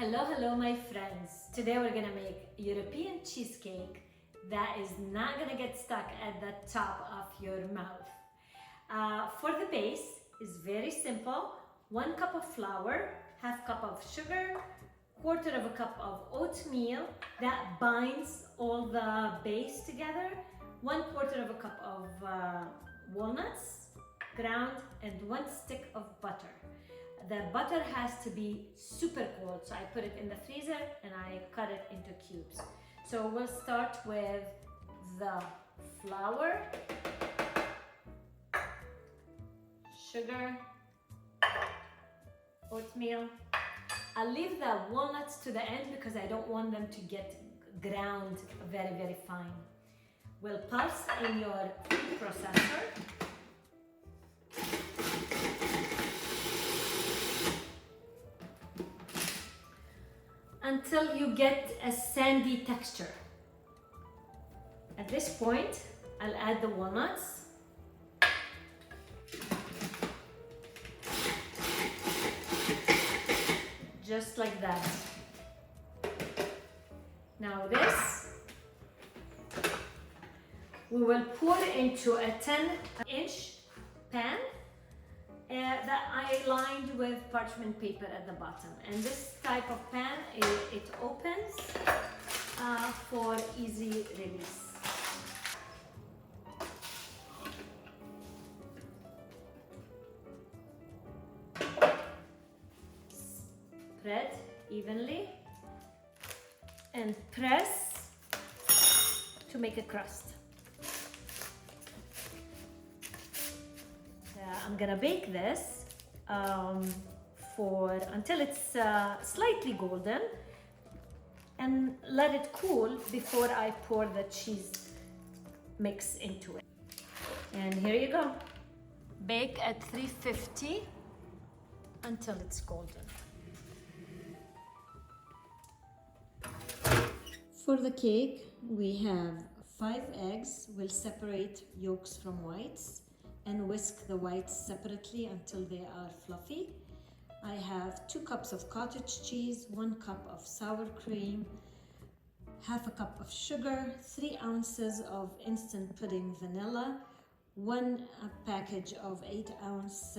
Hello, hello my friends. Today we're gonna make European cheesecake that is not gonna get stuck at the top of your mouth. For the base is very simple. 1 cup of flour, half cup of sugar, quarter of a cup of oatmeal that binds all the base together, 1/4 of a cup of walnuts ground, and 1 stick of butter. The butter has to be super cold, so I put it in the freezer and I cut it into cubes. So we'll start with the flour, sugar, oatmeal. I'll leave the walnuts to the end because I don't want them to get ground very, very fine. We'll pulse in your food processor. Until you get a sandy texture. At this point, I'll add the walnuts. Just like that. Now this, we will pour into a 10-inch pan that I lined with parchment paper at the bottom. And this type of pan, it opens for easy release. Spread evenly and press to make a crust. I'm gonna bake this until it's slightly golden and let it cool before I pour the cheese mix into it. And here you go. Bake at 350 until it's golden. For the cake, we have 5 eggs. We'll separate yolks from whites and whisk the whites separately until they are fluffy. I have 2 cups of cottage cheese, 1 cup of sour cream, half a cup of sugar, 3 ounces of instant pudding vanilla, 1 package of 8-ounce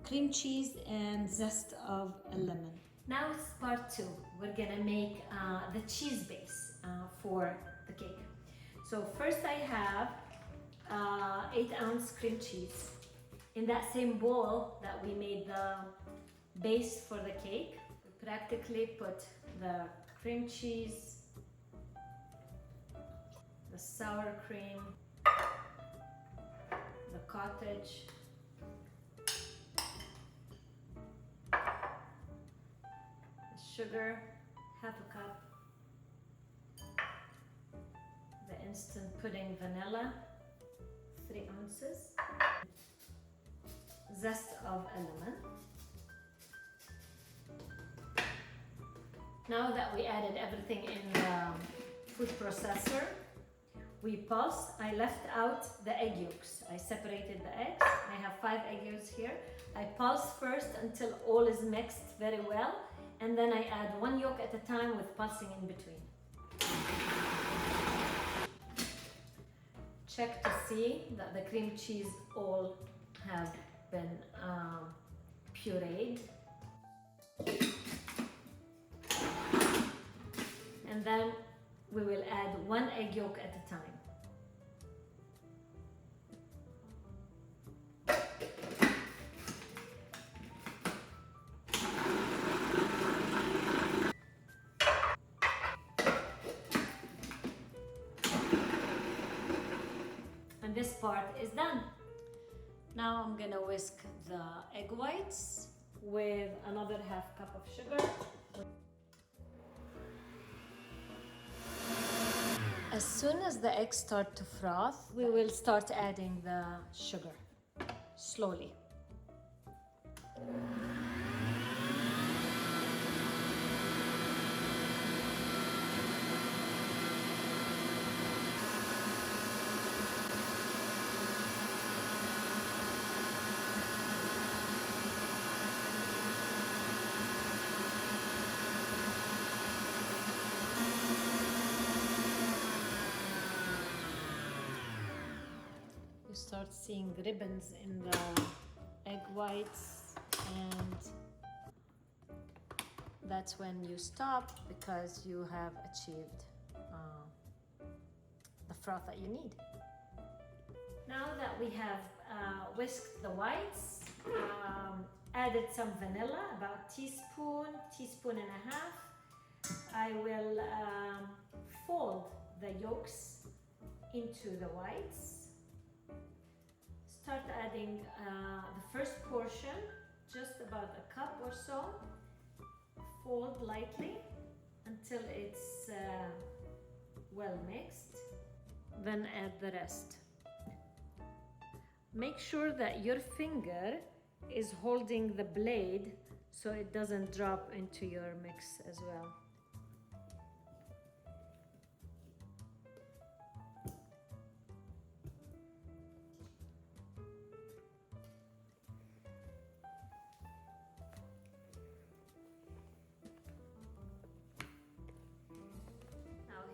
cream cheese, and zest of a lemon. Now it's part 2. We're gonna make the cheese base for the cake. So first I have 8-ounce cream cheese. In that same bowl that we made the base for the cake, we practically put the cream cheese, the sour cream, the cottage, the sugar, half a cup, the instant pudding vanilla, 3 ounces, zest of a lemon. Now that we added everything in the food processor, we pulse. I left out the egg yolks. I separated the eggs. I have 5 egg yolks here. I pulse first until all is mixed very well, and then I add 1 yolk at a time with pulsing in between. Check to see that the cream cheese all have been pureed. And then we will add 1 egg yolk at a time. This part is done. Now I'm gonna whisk the egg whites with another half cup of sugar. As soon as the eggs start to froth, we will start adding the sugar slowly. You start seeing ribbons in the egg whites, and that's when you stop because you have achieved the froth that you need. Now that we have whisked the whites, added some vanilla, about teaspoon and a half. I will fold the yolks into the whites. Start adding the first portion, just about a cup or so. Fold lightly until it's well mixed. Then add the rest. Make sure that your finger is holding the blade so it doesn't drop into your mix as well.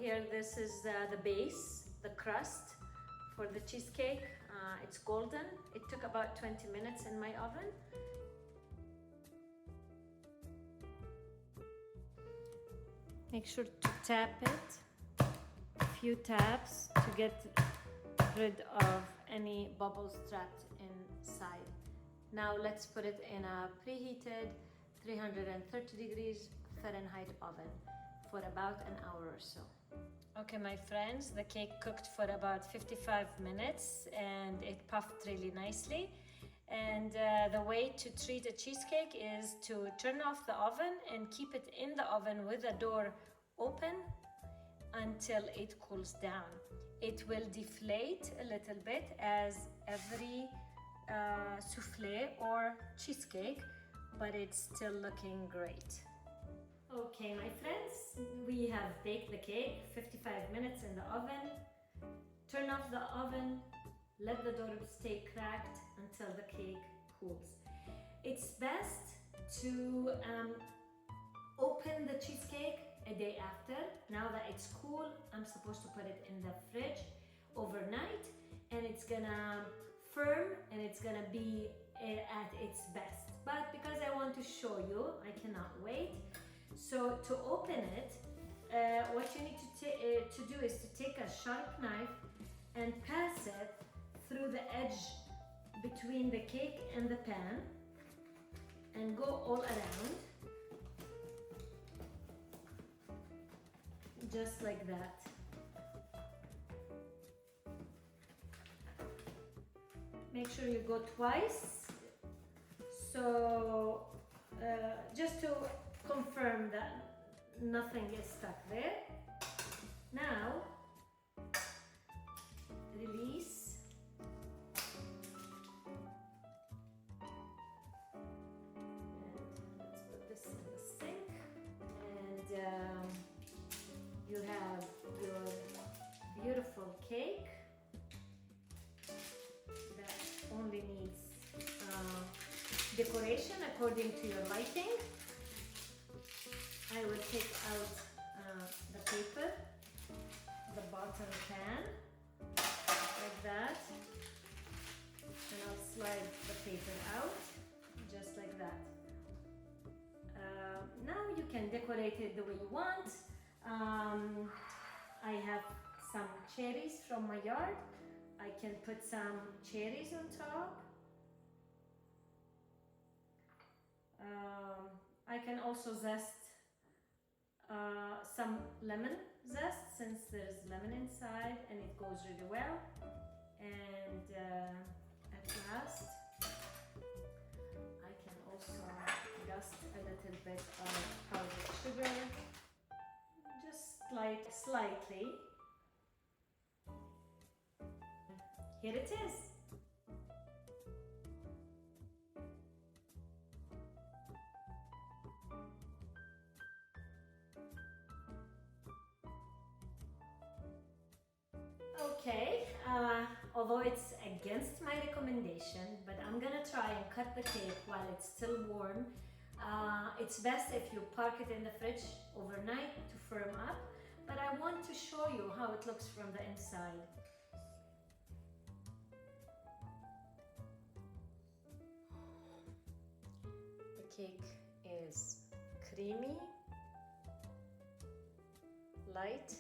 Here, this is the base, the crust for the cheesecake. It's golden. It took about 20 minutes in my oven. Make sure to tap it a few taps to get rid of any bubbles trapped inside. Now let's put it in a preheated 330 degrees Fahrenheit oven for about an hour or so. Okay, my friends, the cake cooked for about 55 minutes and it puffed really nicely. And the way to treat a cheesecake is to turn off the oven and keep it in the oven with the door open until it cools down. It will deflate a little bit, as every souffle or cheesecake, but it's still looking great. Okay, my friends, we have baked the cake 55 minutes in the oven. Turn off the oven, let the dough stay cracked until the cake cools. It's best to open the cheesecake a day after. Now that it's cool, I'm supposed to put it in the fridge overnight, and it's gonna firm and it's gonna be at its best. But because I want to show you, I cannot wait. So to open it, what you need to do is to take a sharp knife and pass it through the edge between the cake and the pan and go all around, just like that. Make sure you go twice, so just to confirm that nothing is stuck there. Now, release. And let's put this in the sink. And you have your beautiful cake that only needs decoration according to your liking. I will take out the paper, the bottom pan, like that, and I'll slide the paper out, just like that. Now you can decorate it the way you want. I have some cherries from my yard. I can put some cherries on top. I can also zest some lemon zest, since there's lemon inside and it goes really well. And at last, I can also dust a little bit of powdered sugar, just slightly. Here it is. Okay, although it's against my recommendation, but I'm gonna try and cut the cake while it's still warm. It's best if you park it in the fridge overnight to firm up, but I want to show you how it looks from the inside. cake is creamy, light,